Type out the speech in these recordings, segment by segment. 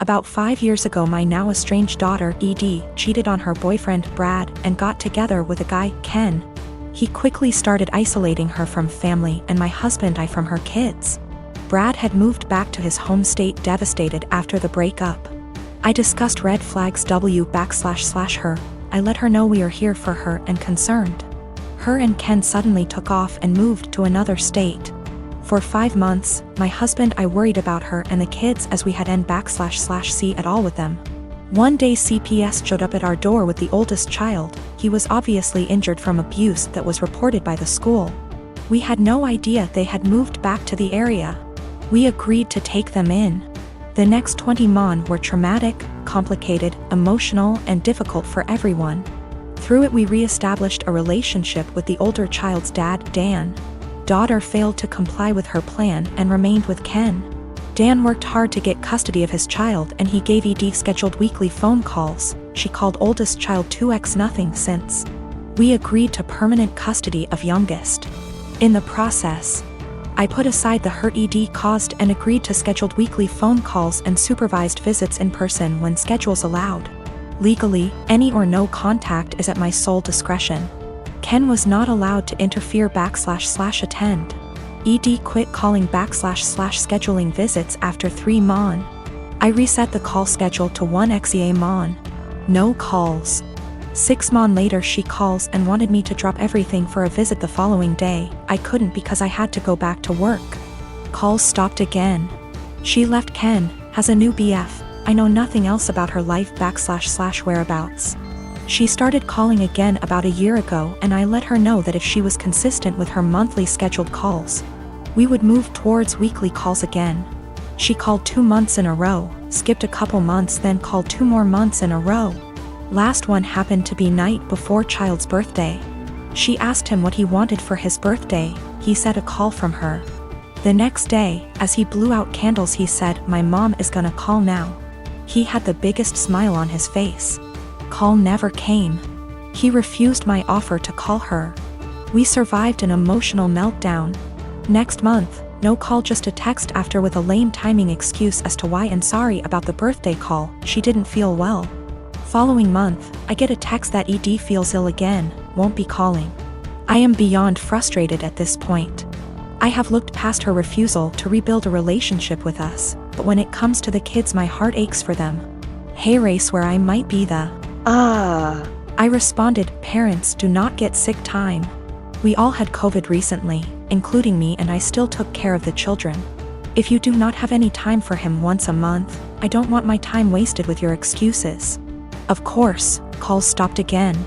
About 5 years ago, my now estranged daughter, Ed, cheated on her boyfriend, Brad, and got together with a guy, Ken. He quickly started isolating her from family and my husband and I from her kids. Brad had moved back to his home state devastated after the breakup. I discussed red flags her. I let her know we are here for her and concerned. Her and Ken suddenly took off and moved to another state. For 5 months, my husband and I worried about her and the kids as we had n//c at all with them. One day CPS showed up at our door with the oldest child. He was obviously injured from abuse that was reported by the school. We had no idea they had moved back to the area. We agreed to take them in. The next 20 months were traumatic, complicated, emotional, and difficult for everyone. Through it we re-established a relationship with the older child's dad, Dan. Daughter failed to comply with her plan and remained with Ken. Dan worked hard to get custody of his child and he gave Ed scheduled weekly phone calls. She called oldest child 2x nothing since. We agreed to permanent custody of youngest. In the process, I put aside the hurt Ed caused and agreed to scheduled weekly phone calls and supervised visits in person when schedules allowed. Legally, any or no contact is at my sole discretion. Ken was not allowed to interfere //attend. Ed quit calling //scheduling visits after 3 months. I reset the call schedule to 1 month. No calls. 6 months later she calls and wanted me to drop everything for a visit the following day. I couldn't because I had to go back to work. Calls stopped again. She left Ken, has a new BF. I know nothing else about her life / whereabouts. She started calling again about a year ago and I let her know that if she was consistent with her monthly scheduled calls, we would move towards weekly calls again. She called 2 months in a row, skipped a couple months, then called 2 more months in a row. Last one happened to be night before child's birthday. She asked him what he wanted for his birthday. He said a call from her. The next day, as he blew out candles, he said, "My mom is gonna call now." He had the biggest smile on his face. Call never came. He refused my offer to call her. We survived an emotional meltdown. Next month, no call, just a text after with a lame timing excuse as to why and sorry about the birthday call, she didn't feel well. Following month, I get a text that Ed feels ill again, won't be calling. I am beyond frustrated at this point. I have looked past her refusal to rebuild a relationship with us, but when it comes to the kids my heart aches for them. Hey race where I might be the I responded, parents do not get sick time. We all had COVID recently, including me, and I still took care of the children. If you do not have any time for him once a month, I don't want my time wasted with your excuses. Of course, calls stopped again.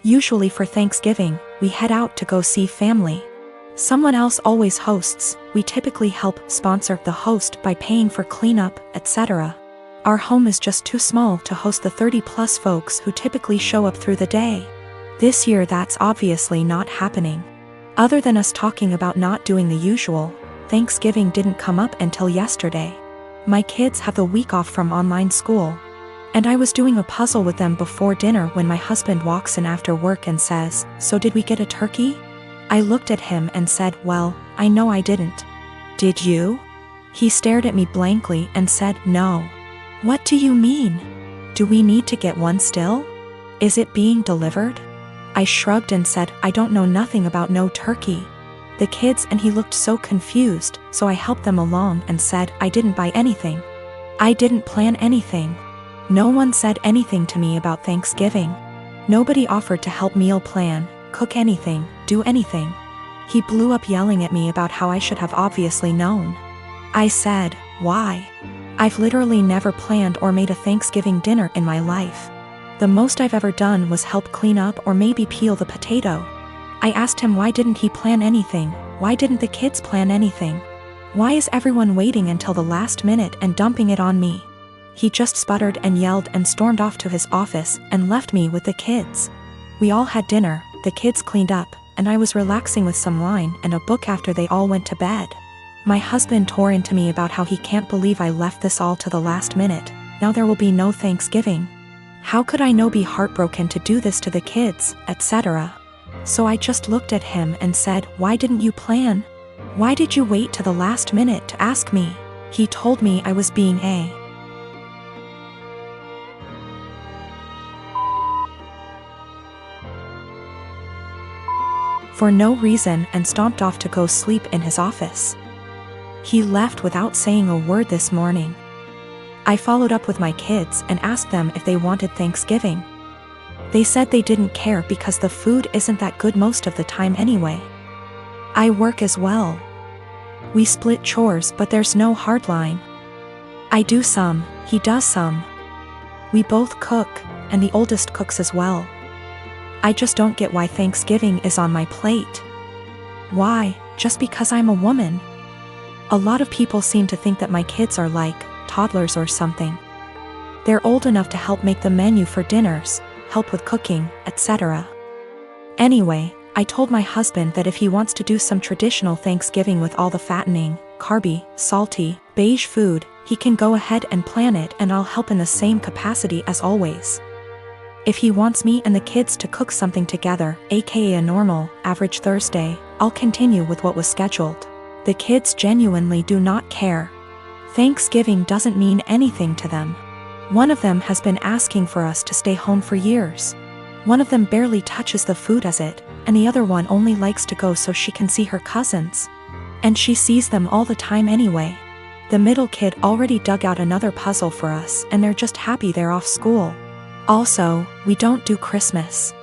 Usually for Thanksgiving, we head out to go see family. Someone else always hosts. We typically help sponsor the host by paying for cleanup, etc. Our home is just too small to host the 30+ folks who typically show up through the day. This year that's obviously not happening. Other than us talking about not doing the usual, Thanksgiving didn't come up until yesterday. My kids have the week off from online school, and I was doing a puzzle with them before dinner when my husband walks in after work and says, "So did we get a turkey?" I looked at him and said, "Well, I know I didn't." "Did you?" He stared at me blankly and said, "No." "What do you mean? Do we need to get one still? Is it being delivered?" I shrugged and said, "I don't know nothing about no turkey." The kids and he looked so confused, so I helped them along and said, "I didn't buy anything. I didn't plan anything. No one said anything to me about Thanksgiving. Nobody offered to help meal plan, cook anything, do anything." He blew up yelling at me about how I should have obviously known. I said, "Why? I've literally never planned or made a Thanksgiving dinner in my life. The most I've ever done was help clean up or maybe peel the potato." I asked him why didn't he plan anything, why didn't the kids plan anything? Why is everyone waiting until the last minute and dumping it on me? He just sputtered and yelled and stormed off to his office and left me with the kids. We all had dinner, the kids cleaned up, and I was relaxing with some wine and a book after they all went to bed. My husband tore into me about how he can't believe I left this all to the last minute. Now there will be no Thanksgiving. How could I be heartbroken to do this to the kids, etc. So I just looked at him and said, "Why didn't you plan? Why did you wait to the last minute to ask me? He told me I was being a for no reason and stomped off to go sleep in his office. He left without saying a word this morning. I followed up with my kids and asked them if they wanted Thanksgiving. They said they didn't care because the food isn't that good most of the time anyway. I work as well. We split chores, but there's no hard line. I do some, he does some. We both cook, and the oldest cooks as well. I just don't get why Thanksgiving is on my plate. Why, just because I'm a woman? A lot of people seem to think that my kids are like toddlers or something. They're old enough to help make the menu for dinners, help with cooking, etc. Anyway, I told my husband that if he wants to do some traditional Thanksgiving with all the fattening, carby, salty, beige food, he can go ahead and plan it and I'll help in the same capacity as always. If he wants me and the kids to cook something together, aka a normal, average Thursday, I'll continue with what was scheduled. The kids genuinely do not care. Thanksgiving doesn't mean anything to them. One of them has been asking for us to stay home for years. One of them barely touches the food as it, and the other one only likes to go so she can see her cousins. And she sees them all the time anyway. The middle kid already dug out another puzzle for us and they're just happy they're off school. Also, we don't do Christmas.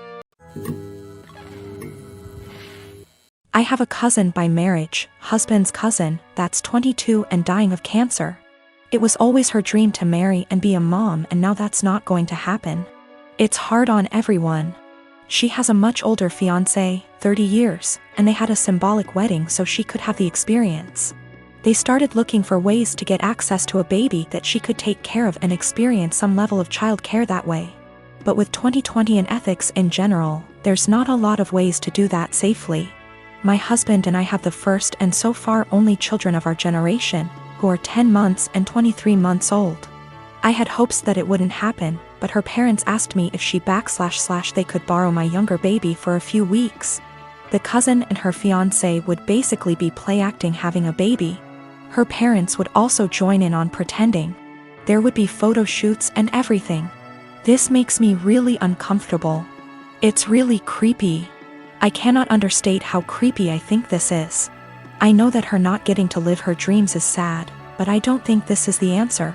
I have a cousin by marriage, husband's cousin, that's 22 and dying of cancer. It was always her dream to marry and be a mom, and now that's not going to happen. It's hard on everyone. She has a much older fiancé, 30 years, and they had a symbolic wedding so she could have the experience. They started looking for ways to get access to a baby that she could take care of and experience some level of child care that way. But with 2020 and ethics in general, there's not a lot of ways to do that safely. My husband and I have the first and so far only children of our generation, who are 10 months and 23 months old. I had hopes that it wouldn't happen, but her parents asked me if she / they could borrow my younger baby for a few weeks. The cousin and her fiancé would basically be play acting having a baby. Her parents would also join in on pretending. There would be photo shoots and everything. This makes me really uncomfortable. It's really creepy. I cannot understate how creepy I think this is. I know that her not getting to live her dreams is sad, but I don't think this is the answer.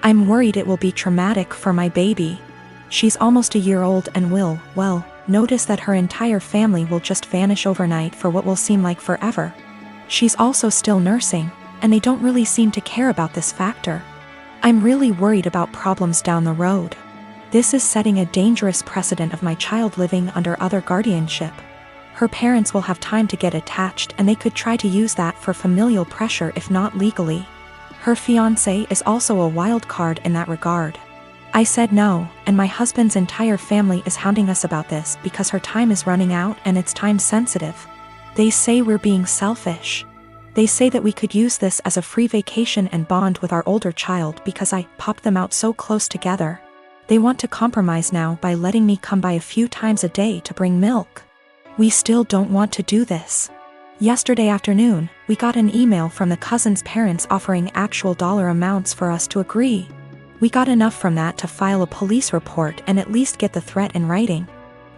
I'm worried it will be traumatic for my baby. She's almost a year old and will, well, notice that her entire family will just vanish overnight for what will seem like forever. She's also still nursing, and they don't really seem to care about this factor. I'm really worried about problems down the road. This is setting a dangerous precedent of my child living under other guardianship. Her parents will have time to get attached and they could try to use that for familial pressure if not legally. Her fiancé is also a wild card in that regard. I said no, and my husband's entire family is hounding us about this because her time is running out and it's time sensitive. They say we're being selfish. They say that we could use this as a free vacation and bond with our older child because I popped them out so close together. They want to compromise now by letting me come by a few times a day to bring milk. We still don't want to do this. Yesterday afternoon, we got an email from the cousin's parents offering actual dollar amounts for us to agree. We got enough from that to file a police report and at least get the threat in writing.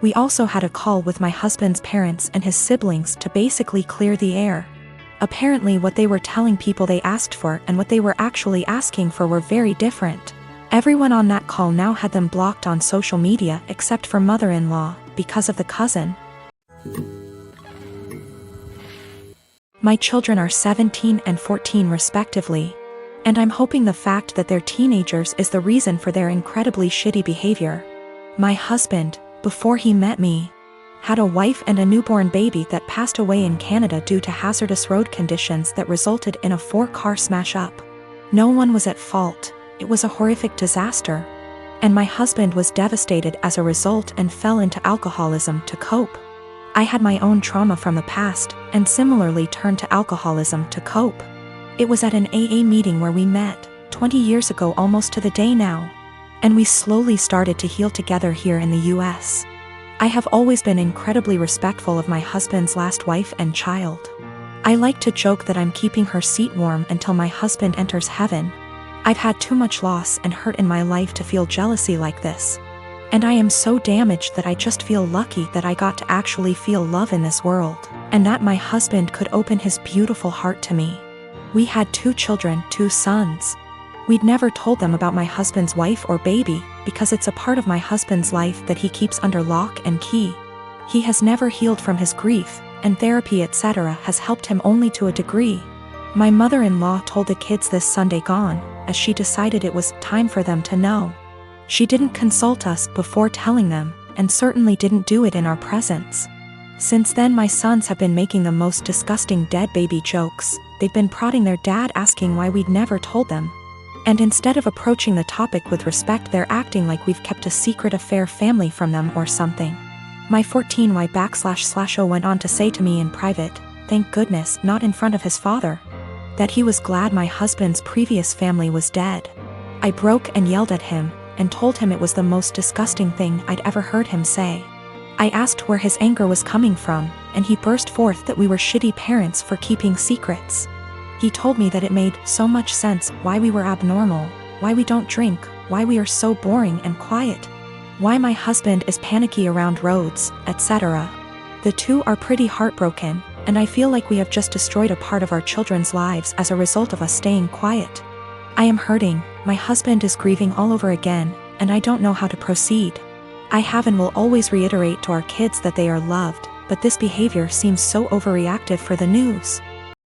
We also had a call with my husband's parents and his siblings to basically clear the air. Apparently what they were telling people they asked for and what they were actually asking for were very different. Everyone on that call now had them blocked on social media except for mother-in-law, because of the cousin. My children are 17 and 14 respectively, and I'm hoping the fact that they're teenagers is the reason for their incredibly shitty behavior. My husband, before he met me, had a wife and a newborn baby that passed away in Canada due to hazardous road conditions that resulted in a 4-car smash-up. No one was at fault, it was a horrific disaster. And my husband was devastated as a result and fell into alcoholism to cope. I had my own trauma from the past, and similarly turned to alcoholism to cope. It was at an AA meeting where we met, 20 years ago almost to the day now. And we slowly started to heal together here in the US. I have always been incredibly respectful of my husband's last wife and child. I like to joke that I'm keeping her seat warm until my husband enters heaven. I've had too much loss and hurt in my life to feel jealousy like this. And I am so damaged that I just feel lucky that I got to actually feel love in this world, and that my husband could open his beautiful heart to me. We had 2 children, 2 sons. We'd never told them about my husband's wife or baby, because it's a part of my husband's life that he keeps under lock and key. He has never healed from his grief, and therapy etc. has helped him only to a degree. My mother-in-law told the kids this Sunday gone, as she decided it was time for them to know. She didn't consult us before telling them, and certainly didn't do it in our presence. Since then my sons have been making the most disgusting dead baby jokes. They've been prodding their dad asking why we'd never told them. And instead of approaching the topic with respect, they're acting like we've kept a secret affair family from them or something. My 14Y//0 went on to say to me in private, thank goodness, not in front of his father, that he was glad my husband's previous family was dead. I broke and yelled at him, and told him it was the most disgusting thing I'd ever heard him say. I asked where his anger was coming from, and he burst forth that we were shitty parents for keeping secrets. He told me that it made so much sense why we were abnormal, why we don't drink, why we are so boring and quiet, why my husband is panicky around roads, etc. The 2 are pretty heartbroken, and I feel like we have just destroyed a part of our children's lives as a result of us staying quiet. I am hurting, my husband is grieving all over again, and I don't know how to proceed. I have and will always reiterate to our kids that they are loved, but this behavior seems so overreactive for the news.